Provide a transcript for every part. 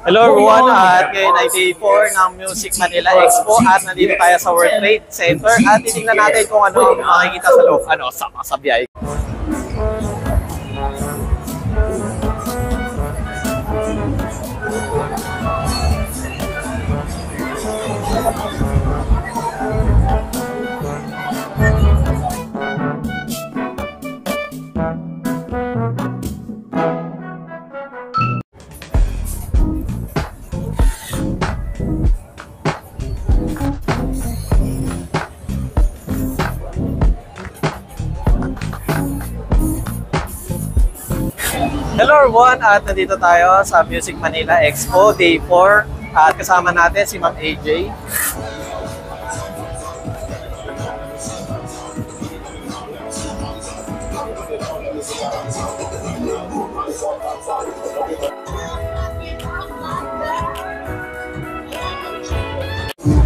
Hello everyone, at ngayon ay day 4 ng Music Manila Expo at nandito tayo sa World Trade Center at titingnan natin kung ano ang makikita sa loob. Sama sa biyay. Hello everyone, at nandito tayo sa Music Manila Expo Day 4 at kasama natin si Ma'am AJ.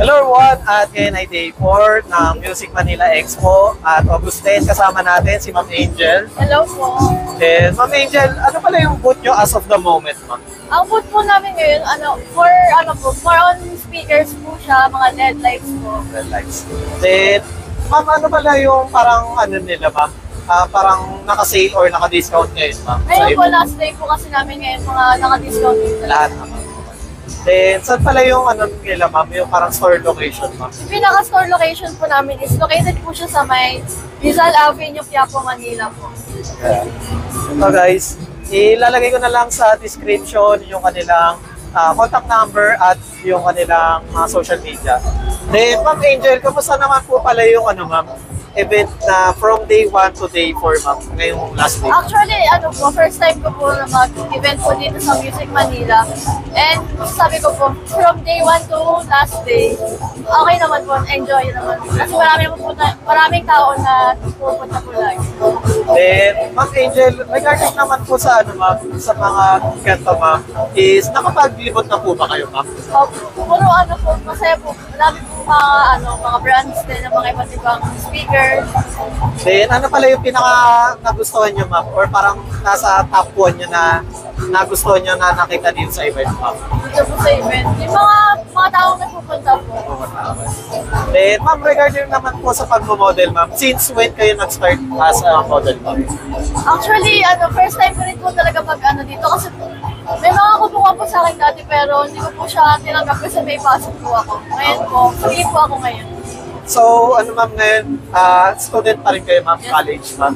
Hello everyone, at ngayon ay Day 4 ng Music Manila Expo at August 10 kasama natin si Ma'am Angel. Hello po. And Ma'am Angel, ano pala yung booth nyo as of the moment, Ma'am? Ang booth po namin ngayon, more on speakers po siya, mga LED lights po. LED lights. Then, Ma'am, ano pala yung parang ano nila, Ma'am? Parang naka-sale or naka-discount ngayon, Ma'am? Ngayon po, last day po kasi namin ngayon, mga naka-discount dito. Lahat naman. Then, saan pala yung ano nila, Ma'am? Yung parang store location, Ma'am? Yung pinaka-store location po namin is located po siya sa may Rizal Avenue, Quiapo, Manila po. Yeah. So guys, ilalagay ko na lang sa description yung kanilang contact number at yung kanilang social media. Then, Ma'am Angel, kamusta naman po pala yung ano, Ma'am, event na from day 1 to day 4, Ma'am, ngayong last day? Actually, first time ko po na mag-event po dito sa Music Manila. And sabi ko po, from day 1 to last day, okay naman po, enjoy naman. Kasi maraming tao na pupunta po lagi. Then, Ma'am Angel, regarding naman po sa ano, Ma'am, sa mga kanta, Ma'am, is nakapaglibot na po ba kayo, Ma'am? Puro po, masaya po. Marami po mga brands din ng mga iba't ibang speaker. Then, ano pala yung pinaka nagustuhan nyo, Ma'am? Or parang nasa top 1 nyo na nagustuhan nyo na nakita dito sa event, Ma'am? Dito po sa event. Yung mga taong nagpupunta po. Then, Ma'am, regarding naman po sa pagmo-model, Ma'am, since when kayo nag-start as a model, Ma'am? Actually, first time ko rin po talaga dito kasi may mga kumuha po sa akin dati pero hindi ko po siya tinanggap kasi may pasok po ako. Ngayon po, free po ako ngayon. So, ano Ma'am ngayon, student pa rin kayo, Ma'am, college, Ma'am?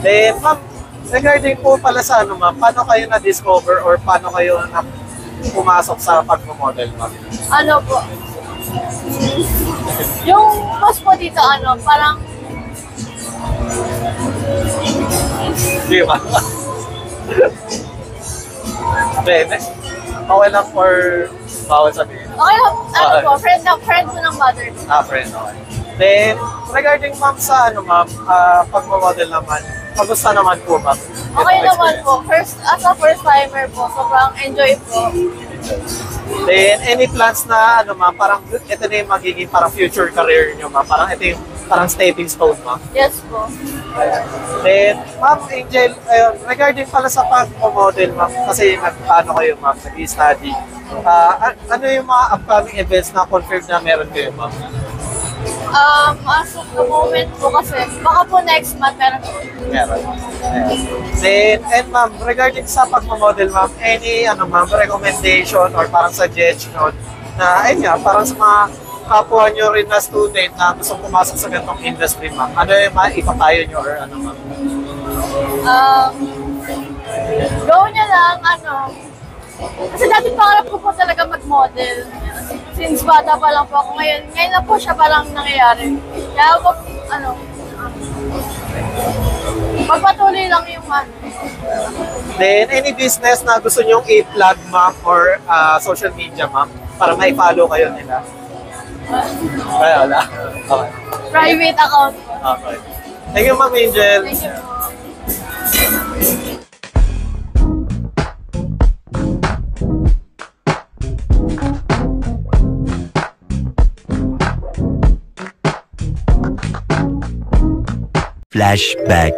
Then, Ma'am, regarding po pala sa ano, Ma'am, paano kayo na-discover or paano kayo pumasok sa pagmo-model, Ma'am? Ano po? Yung mas po dito, parang... Di ba? Bene? Okay lang for bawal sabihin. Okay lang, friend po ng mother. Friend, okay. Then, regarding Ma'am sa Ma'am, pagmo-model naman, kamusta naman po, Ma'am? Okay naman po. As a first timer po, sobrang enjoy po. Then, any plans na Ma'am, parang ito na yung magiging parang future career nyo, Ma'am? Parang ito yung parang stepping stone, Ma'am? Yes po. Then, Ma'am Angel, regarding pala sa pag-model, Ma'am, kasi kayo, Ma'am, nag-i-study, ano yung mga upcoming events na confirmed na meron kayo, Ma'am? As of the moment po kasi, baka po next month meron po. Meron. Then, and Ma'am, regarding sa pag-model, Ma'am, any Ma'am, recommendation or parang suggestion na, ayun nga, parang sa mga kapwa nyo rin na student na gusto pumasok sa ganitong industry, Ma'am, ano yung ipapayo nyo or Ma'am? Go nyo lang, kasi dati pangarap ko po talaga mag-model. Since bata pa lang po ako ngayon na po siya parang nangyayari. Kaya magpatuloy lang yung Then, any business na gusto nyong i-plug, Ma'am, or social media, Ma'am, para ma-follow kayo nila? Wala. Okay. Private account po. Okay. Thank you, Ma'am Angel. Thank you po. Flashback.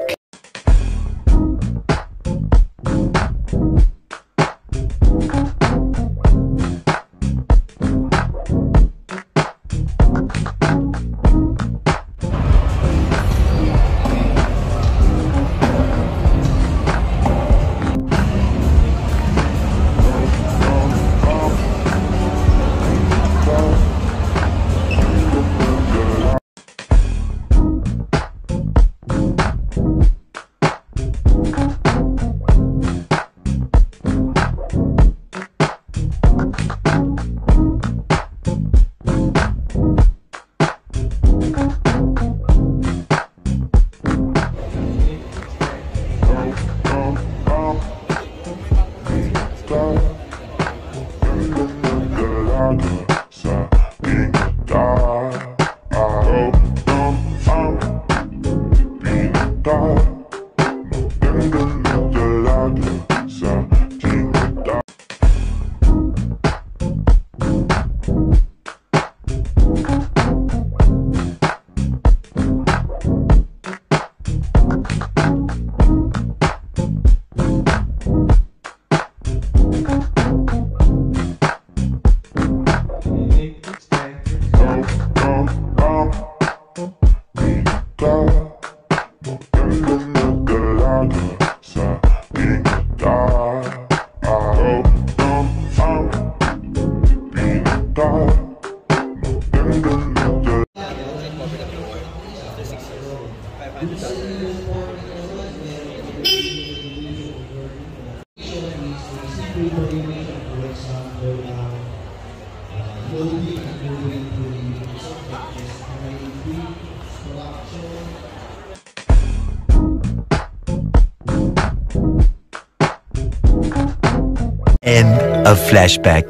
End of flashback.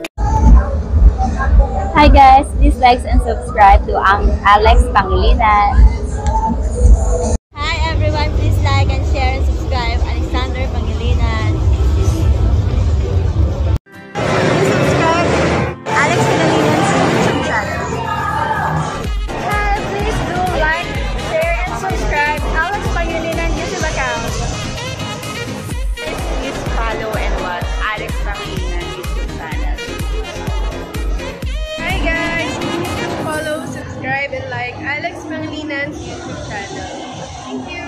Hi guys, please like and subscribe to Alex Pangilinan. Hi everyone, please like and share and subscribe Alexander Pangilinan. Subscribe Alex Pangilinan's YouTube channel. Hi, please do like, share and subscribe Alex Pangilinan YouTube account. Please follow and watch Alex Pangilinan YouTube channel. Hi guys! You can follow, subscribe, and like Alex Pangilinan's YouTube channel. Thank you!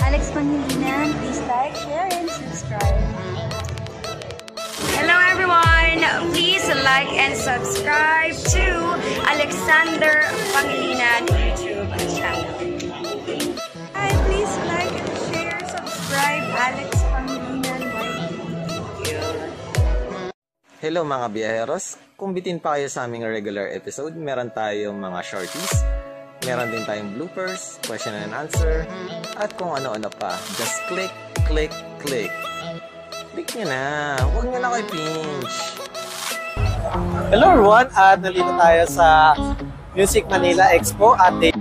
Alex Pangilinan, please like, share and subscribe. Hello everyone! Please like and subscribe to Alexander Pangilinan YouTube channel. Hi, please like and share, subscribe Alex Pangilinan YT. Hello mga biyaheros, kung bitin pa kayo sa aming regular episode, meron tayong mga shorties, meron din tayong bloopers, question and answer, at kung ano-ano pa. Just click, click, click. Click nyo na, huwag nyo na kayo pinch. Hello everyone, at nandito tayo sa Music Manila Expo at Day